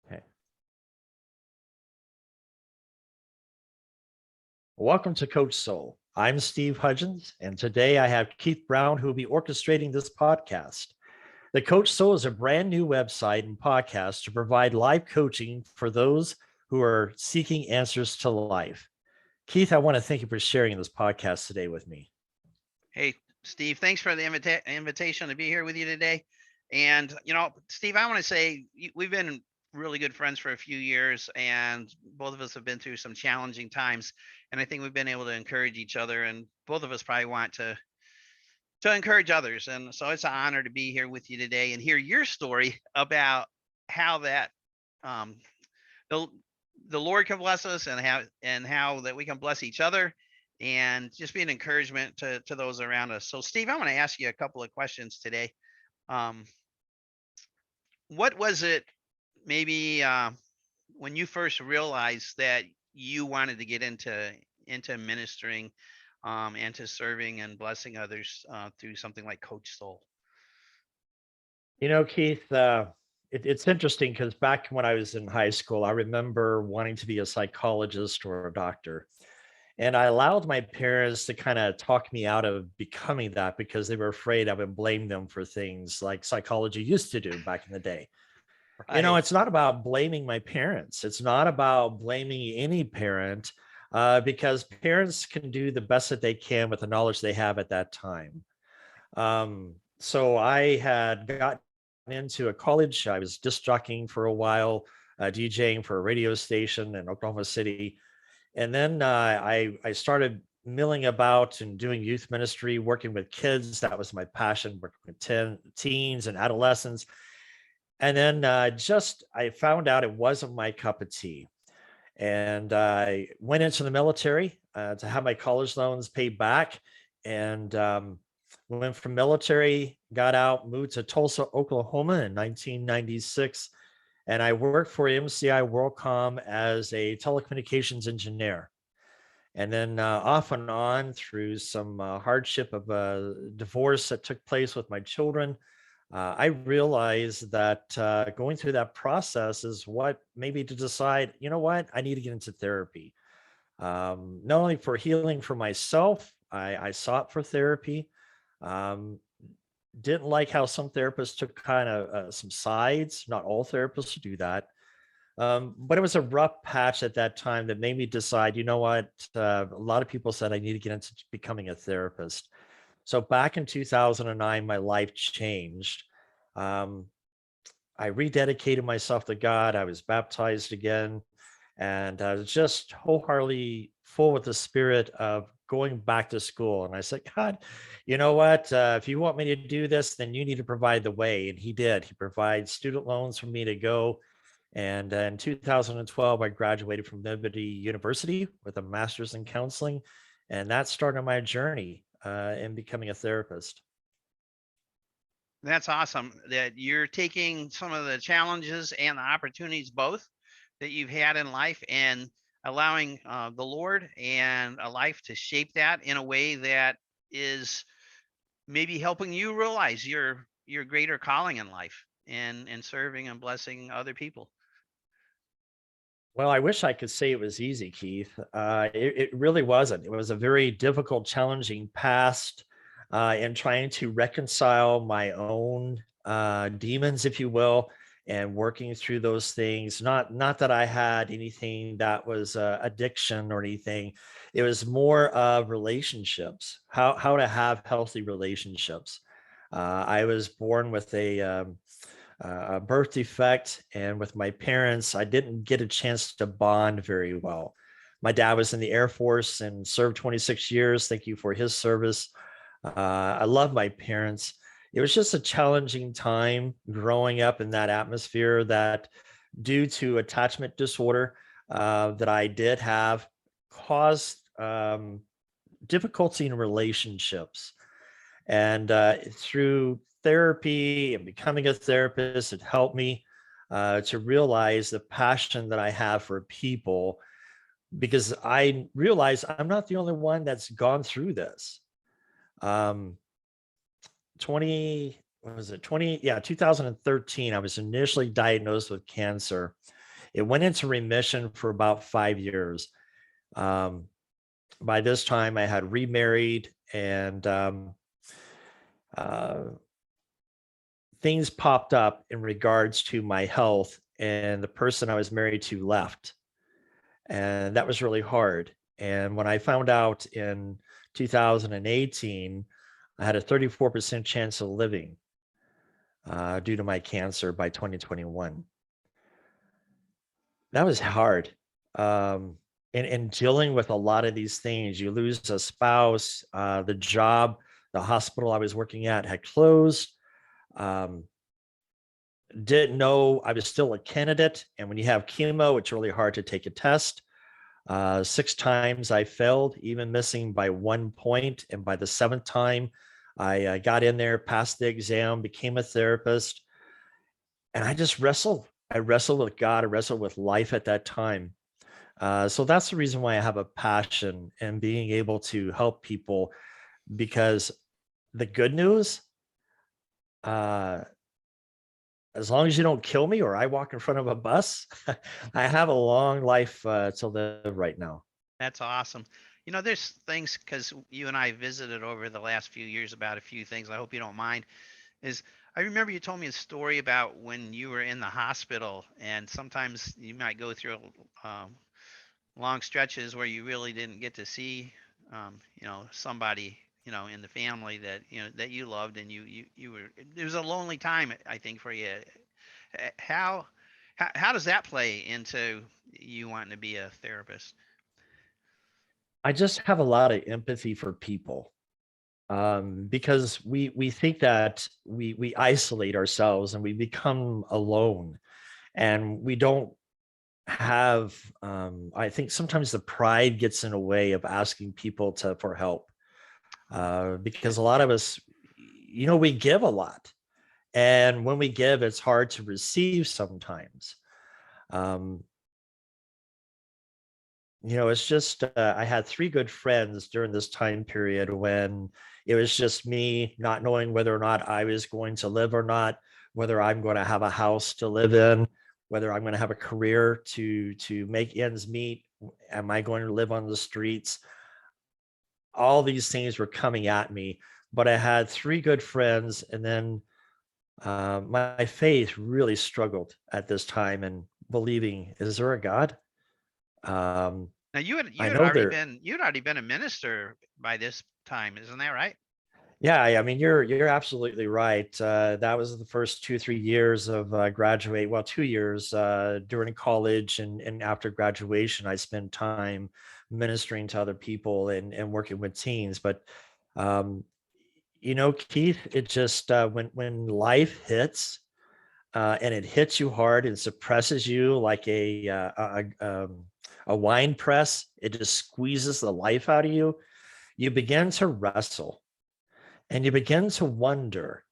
Okay. Welcome to Coach Soul. I'm Steve Hugdins, and today I have Keith Brown, who will be orchestrating this podcast. The Coach Soul is a brand new website and podcast to provide live coaching for those who are seeking answers to life. Keith, I want to thank you for sharing this podcast today with me. Hey, Steve, thanks for the invitation to be here with you today. And, Steve, I want to say we've been really good friends for a few years, and both of us have been through some challenging times. And I think we've been able to encourage each other, and both of us probably want to encourage others. And so it's an honor to be here with you today and hear your story about how that um, the the Lord can bless us, and how that we can bless each other, and just be an encouragement to those around us. So, Steve, I want to ask you a couple of questions today. Um, what was it, maybe when you first realized that you wanted to get into ministering, and to serving and blessing others through something like Coach Soul? Keith, it's interesting because back when I was in high school, I remember wanting to be a psychologist or a doctor. And I allowed my parents to kind of talk me out of becoming that because they were afraid I would blame them for things like psychology used to do back in the day. Right. It's not about blaming my parents. It's not about blaming any parent, because parents can do the best that they can with the knowledge they have at that time. So I had gotten into a college. I was disc jockeying for a while, DJing for a radio station in Oklahoma City. And then I started milling about and doing youth ministry, working with kids. That was my passion, working with teens and adolescents. And then just I found out it wasn't my cup of tea. And I went into the military to have my college loans paid back. And went from military, got out, moved to Tulsa, Oklahoma in 1996. And I worked for MCI WorldCom as a telecommunications engineer. And then off and on through some hardship of a divorce that took place with my children, I realized that going through that process is what made me to decide, you know what, I need to get into therapy. Not only for healing for myself, I sought for therapy. Um, didn't like how some therapists took kind of some sides. Not all therapists do that. But it was a rough patch at that time that made me decide, you know what? A lot of people said I need to get into becoming a therapist. So back in 2009, my life changed. Um, I rededicated myself to God. I was baptized again, and I was just wholeheartedly full with the spirit of going back to school. And I said, God, you know what? If you want me to do this, then you need to provide the way. And He did. He provided student loans for me to go. And in 2012, I graduated from Liberty University with a master's in counseling. And that started my journey in becoming a therapist. That's awesome that you're taking some of the challenges and the opportunities both that you've had in life, and allowing the Lord and a life to shape that in a way that is maybe helping you realize your greater calling in life, and serving and blessing other people. Well, I wish I could say it was easy, Keith. It really wasn't. It was a very difficult, challenging past in trying to reconcile my own demons, if you will, and working through those things. Not that I had anything that was addiction or anything. It was more of relationships, how to have healthy relationships. I was born with a birth defect, and with my parents, I didn't get a chance to bond very well. My dad was in the Air Force and served 26 years. Thank you for his service. I love my parents. It was just a challenging time growing up in that atmosphere that, due to attachment disorder that I did have, caused difficulty in relationships. And through therapy and becoming a therapist, it helped me to realize the passion that I have for people, because I realize I'm not the only one that's gone through this. Um, what was it, 2013, I was initially diagnosed with cancer. It went into remission for about 5 years. Um, by this time, I had remarried, and uh, things popped up in regards to my health, and the person I was married to left. And that was really hard. And when I found out in 2018, I had a 34% chance of living due to my cancer by 2021. That was hard. Um, and dealing with a lot of these things, you lose a spouse, the job, the hospital I was working at had closed. Um, didn't know I was still a candidate. And when you have chemo, it's really hard to take a test. 6 times I failed, even missing by 1 point. And by the seventh time, I got in there, passed the exam, became a therapist. And I just wrestled. I wrestled with God. I wrestled with life at that time. So that's the reason why I have a passion and being able to help people, because the good news, uh, as long as you don't kill me or I walk in front of a bus, I have a long life to live right now. That's awesome. There's things because you and I visited over the last few years about a few things. I hope you don't mind. Is I remember you told me a story about when you were in the hospital, and sometimes you might go through long stretches where you really didn't get to see, somebody, in the family that that you loved, and you were. It was a lonely time, I think, for you. How how does that play into you wanting to be a therapist? I just have a lot of empathy for people, because we think that we isolate ourselves and we become alone, and we don't have. I think sometimes the pride gets in the way of asking people to for help, because a lot of us, we give a lot, and when we give, it's hard to receive sometimes. Um, it's just, I had 3 good friends during this time period when it was just me not knowing whether or not I was going to live or not, whether I'm going to have a house to live in, whether I'm going to have a career to make ends meet. Am I going to live on the streets? All these things were coming at me, but I had 3 good friends, and then my faith really struggled at this time and believing, is there a God? Um, Now you I had know already there. been you'd already been a minister by this time, isn't that right? Yeah, I mean, you're absolutely right. That was the first 2, 3 years of graduate. Well, 2 years during college, and after graduation, I spent time ministering to other people and working with teens. But um, Keith, it just when life hits, and it hits you hard and suppresses you like a wine press, it just squeezes the life out of you. You begin to wrestle, and you begin to wonder,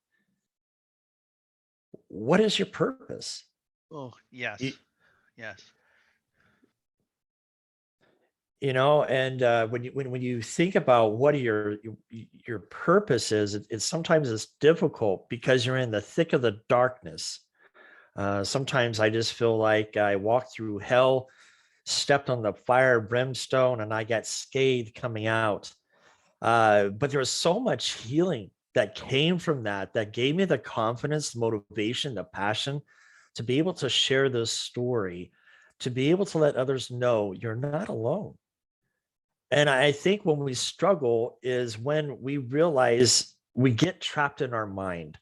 what is your purpose? Oh, You, yes. Yes. and when you think about what are your purpose is, it's sometimes it's difficult because you're in the thick of the darkness. Sometimes I just feel like I walked through hell, stepped on the fire brimstone, and I got scathed coming out. But there was so much healing that came from that gave me the confidence, the motivation, the passion to be able to share this story, to be able to let others know you're not alone. And I think when we struggle is when we realize we get trapped in our mind.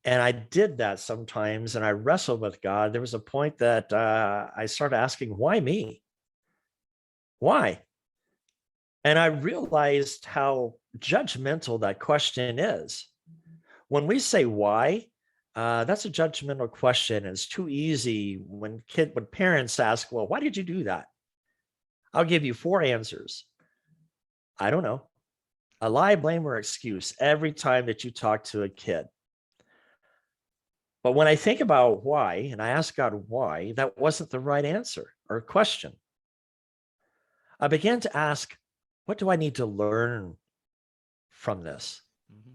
And I did that sometimes, and I wrestled with God. There was a point that I started asking, why me? Why? And I realized how judgmental that question is. When we say why, that's a judgmental question. It's too easy when parents ask, well, why did you do that? I'll give you 4 answers. I don't know. A lie, blame, or excuse every time that you talk to a kid. But when I think about why, and I ask God why, that wasn't the right answer or question. I began to ask, what do I need to learn from this? Hmm.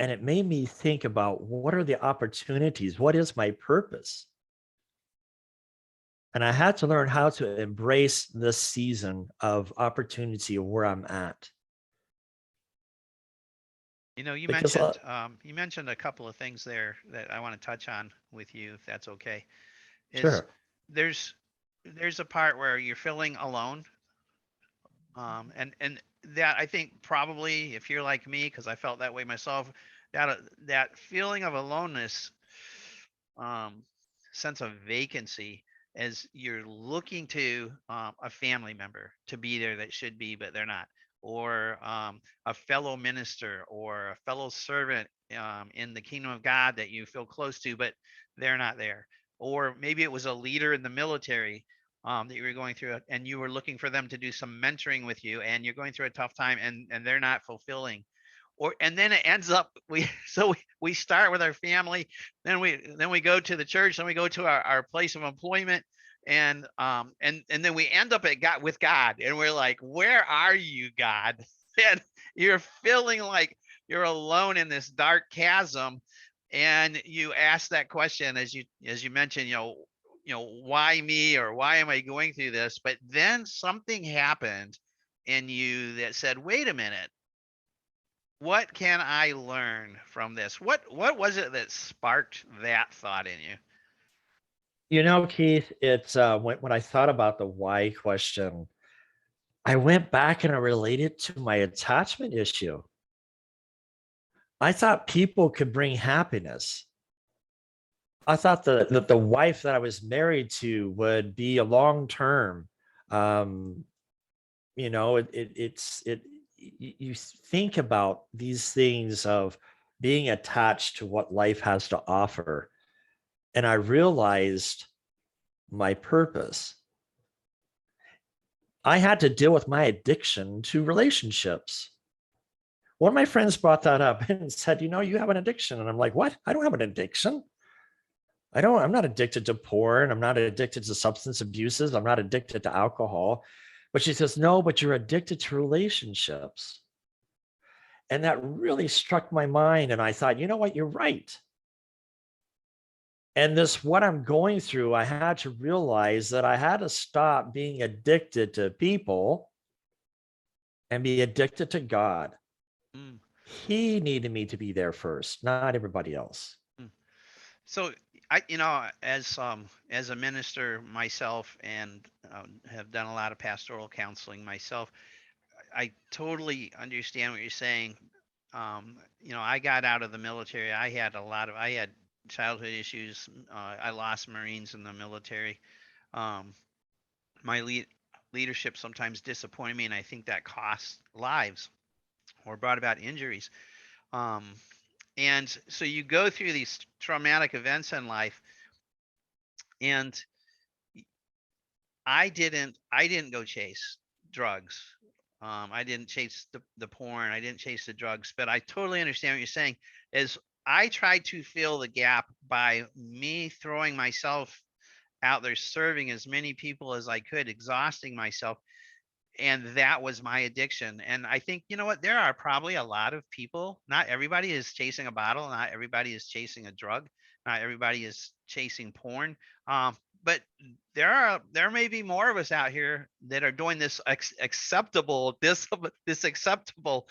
And it made me think about, what are the opportunities? What is my purpose? And I had to learn how to embrace this season of opportunity of where I'm at. You know, Because, you mentioned a couple of things there that I want to touch on with you, if that's okay. Is sure, there's there's a part where you're feeling alone, and that I think probably if you're like me, because I felt that way myself, that feeling of aloneness, um, sense of vacancy, as you're looking to a family member to be there that should be, but they're not, or a fellow minister or a fellow servant in the kingdom of God that you feel close to, but they're not there. Or maybe it was a leader in the military that you were going through, and you were looking for them to do some mentoring with you, and you're going through a tough time, and they're not fulfilling. Or and then it ends up we start with our family, then we go to the church, then we go to our place of employment, and then we end up at God with God, and we're like, where are you, God? And you're feeling like you're alone in this dark chasm, and you ask that question, as you mentioned, why me, or why am I going through this? But then something happened in you that said, wait a minute, what can I learn from this? What was it that sparked that thought in you? Keith, it's when I thought about the why question, I went back and I related to my attachment issue. I thought people could bring happiness. I thought that the wife that I was married to would be a long term. Um, you think about these things of being attached to what life has to offer. And I realized my purpose. I had to deal with my addiction to relationships. One of my friends brought that up and said, you have an addiction. And I'm like, what? I don't have an addiction. I'm not addicted to porn. I'm not addicted to substance abuses. I'm not addicted to alcohol. But she says, no, but you're addicted to relationships. And that really struck my mind. And I thought, you know what? You're right. And what I'm going through, I had to realize that I had to stop being addicted to people and be addicted to God. Mm, He needed me to be there first, not everybody else. mm. So as a minister myself, and have done a lot of pastoral counseling myself, I totally understand what you're saying. I got out of the military. I had childhood issues. I lost Marines in the military. Um, my leadership sometimes disappointed me, and I think that cost lives or brought about injuries. Um, and so you go through these traumatic events in life, and I didn't go chase drugs. I didn't chase the porn. I didn't chase the drugs. But I totally understand what you're saying. Is I tried to fill the gap by me throwing myself out there, serving as many people as I could, exhausting myself, and that was my addiction. And I think, you know what, there are probably a lot of people, not everybody is chasing a bottle, not everybody is chasing a drug, not everybody is chasing porn. But there may be more of us out here that are doing this acceptable this acceptable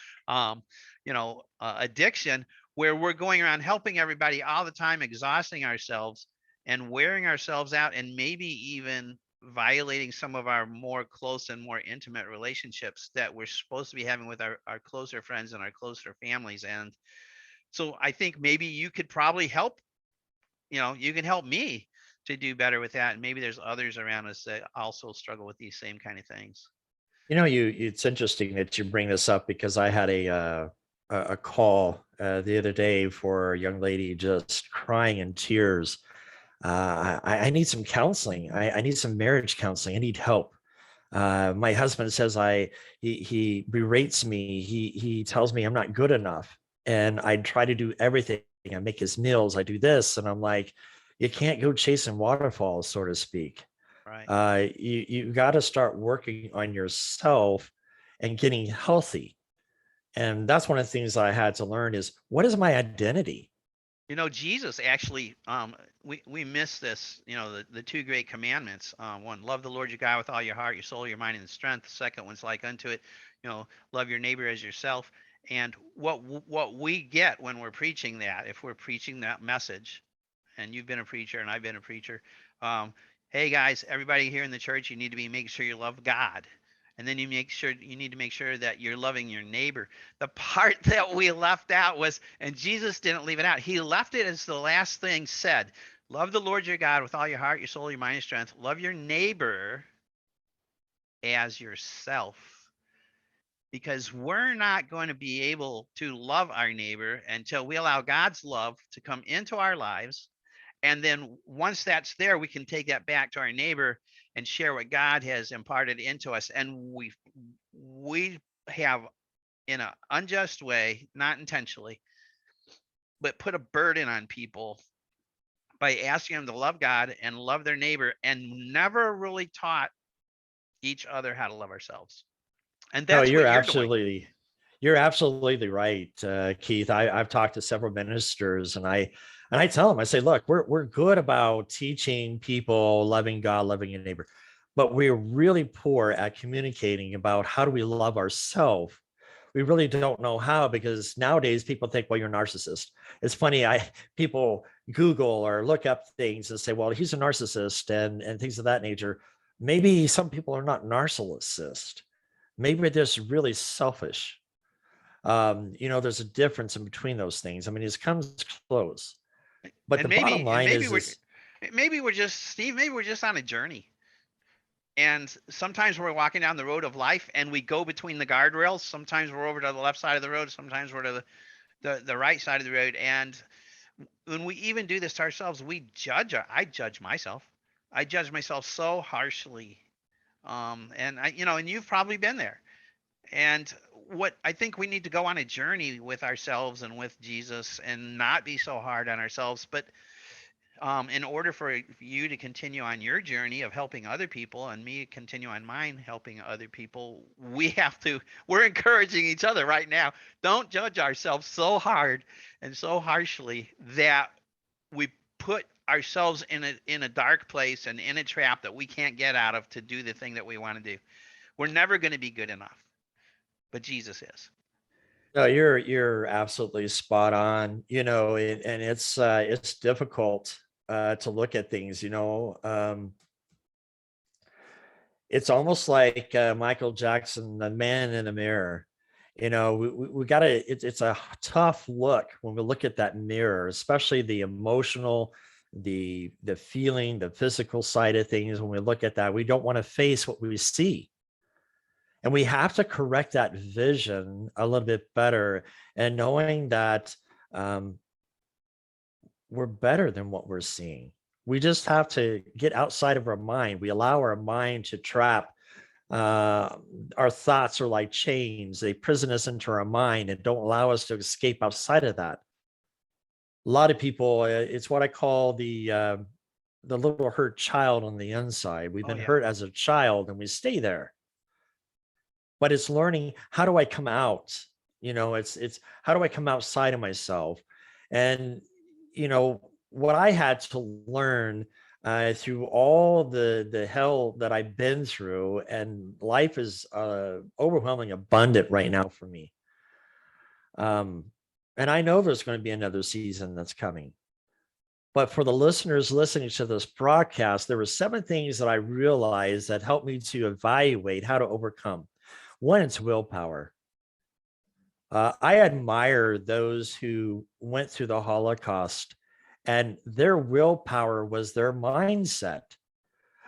addiction, where we're going around helping everybody all the time, exhausting ourselves and wearing ourselves out, and maybe even violating some of our more close and more intimate relationships that we're supposed to be having with our closer friends and our closer families. And so I think maybe you could probably help, you can help me to do better with that. And maybe there's others around us that also struggle with these same kind of things. It's interesting that you bring this up, because I had a call the other day for a young lady just crying in tears. I need some counseling. I need some marriage counseling. I need help. My husband says he berates me. He tells me I'm not good enough, and I try to do everything. I make his meals. I do this, and I'm like, you can't go chasing waterfalls, so to speak. Right. You got to start working on yourself and getting healthy. And that's one of the things I had to learn is, what is my identity? Jesus actually, we miss this. The two great commandments. One, love the Lord your God with all your heart, your soul, your mind, and strength. The second one's like unto it, love your neighbor as yourself. And what we get when we're preaching that, if we're preaching that message, and you've been a preacher and I've been a preacher, um, hey guys, everybody here in the church, you need to be making sure you love God. And then you need to make sure that you're loving your neighbor. The part that we left out was, and Jesus didn't leave it out. He left it as the last thing said. Love the Lord your God with all your heart, your soul, your mind, and strength. Love your neighbor as yourself. Because we're not going to be able to love our neighbor until we allow God's love to come into our lives. And then once that's there, we can take that back to our neighbor and share what God has imparted into us. And we have, in an unjust way, not intentionally, but put a burden on people by asking them to love God and love their neighbor, and never really taught each other how to love ourselves. And No, that's what you're doing. you're absolutely right, Keith. I've talked to several ministers, and I tell them, I say, look, we're good about teaching people loving God, loving your neighbor, but we're really poor at communicating about how do we love ourselves. We really don't know how, because nowadays people think, well, you're a narcissist. It's funny, I people Google or look up things and say, well, he's a narcissist, and things of that nature. Maybe some people are not narcissists. Maybe they're just really selfish. There's a difference in between those things. I mean, it comes close. But the And bottom line maybe we're just, Steve, maybe we're just on a journey. And sometimes we're walking down the road of life and we go between the guardrails. Sometimes we're over to the left side of the road. Sometimes we're to the right side of the road. And when we even do this to ourselves, I judge myself. I judge myself so harshly. And you've probably been there. And what I think, we need to go on a journey with ourselves and with Jesus and not be so hard on ourselves. But in order for you to continue on your journey of helping other people and me continue on mine helping other people, we're encouraging each other right now. Don't judge ourselves so hard and so harshly that we put ourselves in a dark place and in a trap that we can't get out of to do the thing that we want to do. We're never going to be good enough, but Jesus is. no, you're absolutely spot on. And it's difficult to look at things. It's almost like Michael Jackson, The Man in the Mirror. We got to, it's a tough look when we look at that mirror, especially the emotional, the feeling, the physical side of things. When we look at that, we don't want to face what we see. And we have to correct that vision a little bit better, and knowing that um, we're better than what we're seeing. We just have to get outside of our mind. We allow our mind to trap. Uh, our thoughts are like chains. They prison us into our mind and don't allow us to escape outside of that. A lot of people, it's what I call the little hurt child on the inside. We've Oh been yeah. hurt as a child and we stay there. But it's learning, how do I come out? It's how do I come outside of myself? And what I had to learn through all the hell that I've been through, and life is overwhelming abundant right now for me. Um, and I know there's going to be another season that's coming. But for the listeners listening to this broadcast, there were 7 things that I realized that helped me to evaluate how to overcome. One, it's willpower. I admire those who went through the Holocaust, and their willpower was their mindset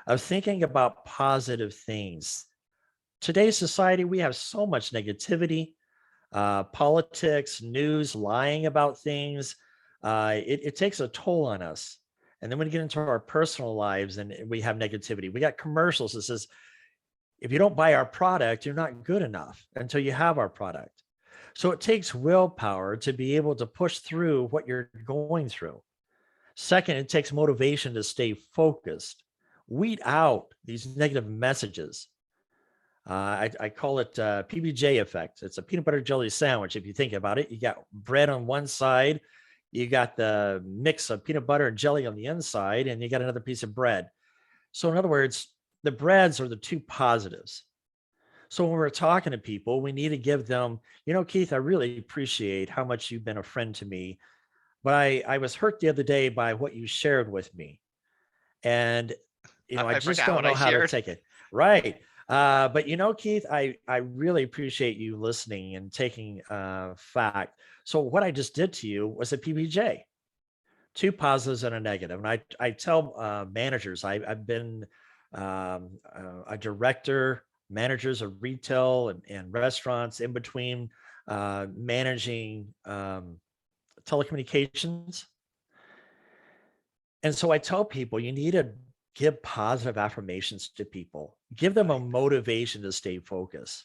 of thinking about positive things. Today's society, we have so much negativity, politics, news, lying about things. It takes a toll on us. And then when we get into our personal lives and we have negativity, we got commercials that says, if you don't buy our product, you're not good enough until you have our product. So it takes willpower to be able to push through what you're going through. Second, it takes motivation to stay focused. Weed out these negative messages. I call it PBJ effect. It's a peanut butter jelly sandwich. If you think about it, you got bread on one side, you got the mix of peanut butter and jelly on the inside, and you got another piece of bread. So, in other words, the breads are the two positives. So, when we're talking to people, we need to give them, Keith, I really appreciate how much you've been a friend to me, but I was hurt the other day by what you shared with me. And, I I just forgot don't what I know how to shared. take it. Right. But Keith, I really appreciate you listening and taking fact. So what I just did to you was a PBJ, two positives and a negative. And I tell managers, I've been a director, managers of retail and restaurants in between managing telecommunications. And so I tell people you need to give positive affirmations to people, give them a Right. motivation to stay focused.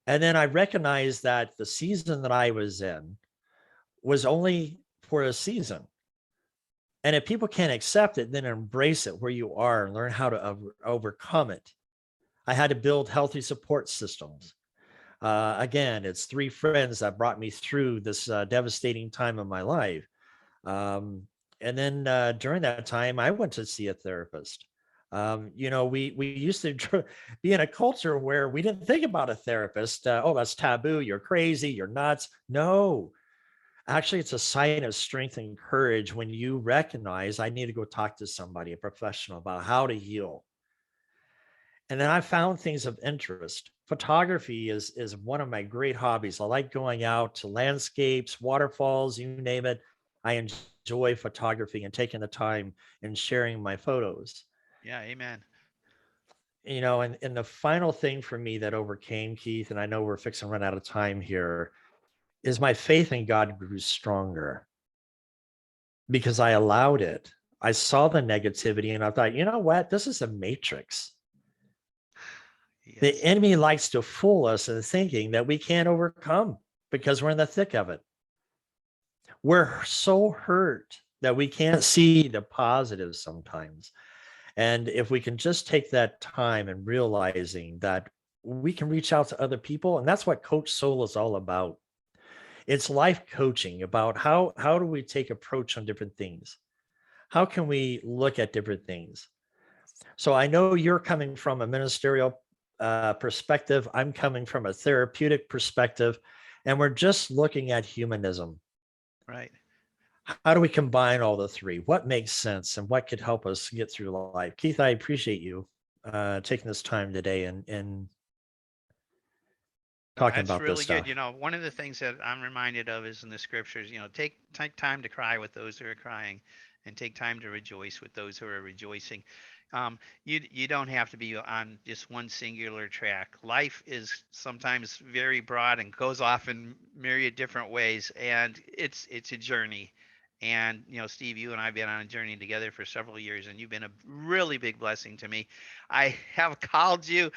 And then I recognized that the season that I was in was only for a season. And if people can't accept it, then embrace it where you are and learn how to overcome it. I had to build healthy support systems. Again, it's three friends that brought me through this devastating time of my life. Um, and then during that time, I went to see a therapist. We used to be in a culture where we didn't think about a therapist. Oh, that's taboo. You're crazy. You're nuts. No, actually, it's a sign of strength and courage when you recognize I need to go talk to somebody, a professional, about how to heal. And then I found things of interest. Photography is one of my great hobbies. I like going out to landscapes, waterfalls, you name it. I enjoy photography and taking the time and sharing my photos. Yeah. Amen. And the final thing for me that overcame, Keith, and I know we're fixing to run out of time here, is my faith in God grew stronger because I allowed it. I saw the negativity and I thought, you know what? This is a matrix. The Yes. enemy likes to fool us into thinking that we can't overcome because we're in the thick of it. We're so hurt that we can't see the positives sometimes. And if we can just take that time and realizing that we can reach out to other people, and that's what Coach Soul is all about. It's life coaching about how do we take approach on different things? How can we look at different things? So I know you're coming from a ministerial perspective. I'm coming from a therapeutic perspective, and we're just looking at humanism. Right. How do we combine all the three? What makes sense, and what could help us get through life? Keith, I appreciate you taking this time today and No, talking that's about this really good. stuff. One of the things that I'm reminded of is in the scriptures, take time to cry with those who are crying and take time to rejoice with those who are rejoicing. You don't have to be on just one singular track. Life is sometimes very broad and goes off in myriad different ways, and it's a journey. And Steve, you and I have been on a journey together for several years, and you've been a really big blessing to me. I have called you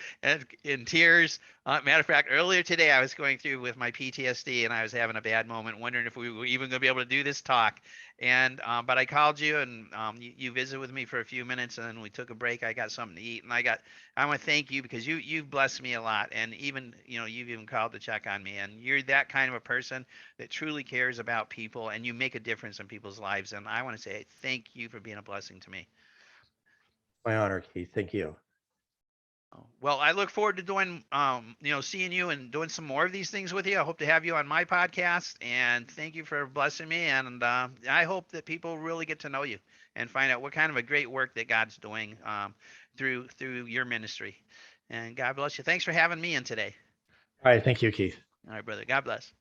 in tears. Matter of fact, earlier today I was going through with my PTSD and I was having a bad moment, wondering if we were even going to be able to do this talk. And but I called you and you visited with me for a few minutes and then we took a break. I got something to eat and I want to thank you because you've blessed me a lot. And even you've even called to check on me. And you're that kind of a person that truly cares about people and you make a difference in people's lives. And I want to say thank you for being a blessing to me. My honor, Keith. Thank you. Oh, well, I look forward to doing, seeing you and doing some more of these things with you. I hope to have you on my podcast, and thank you for blessing me. And I hope that people really get to know you and find out what kind of a great work that God's doing through your ministry. And God bless you. Thanks for having me in today. All right. Thank you, Keith. All right, brother. God bless.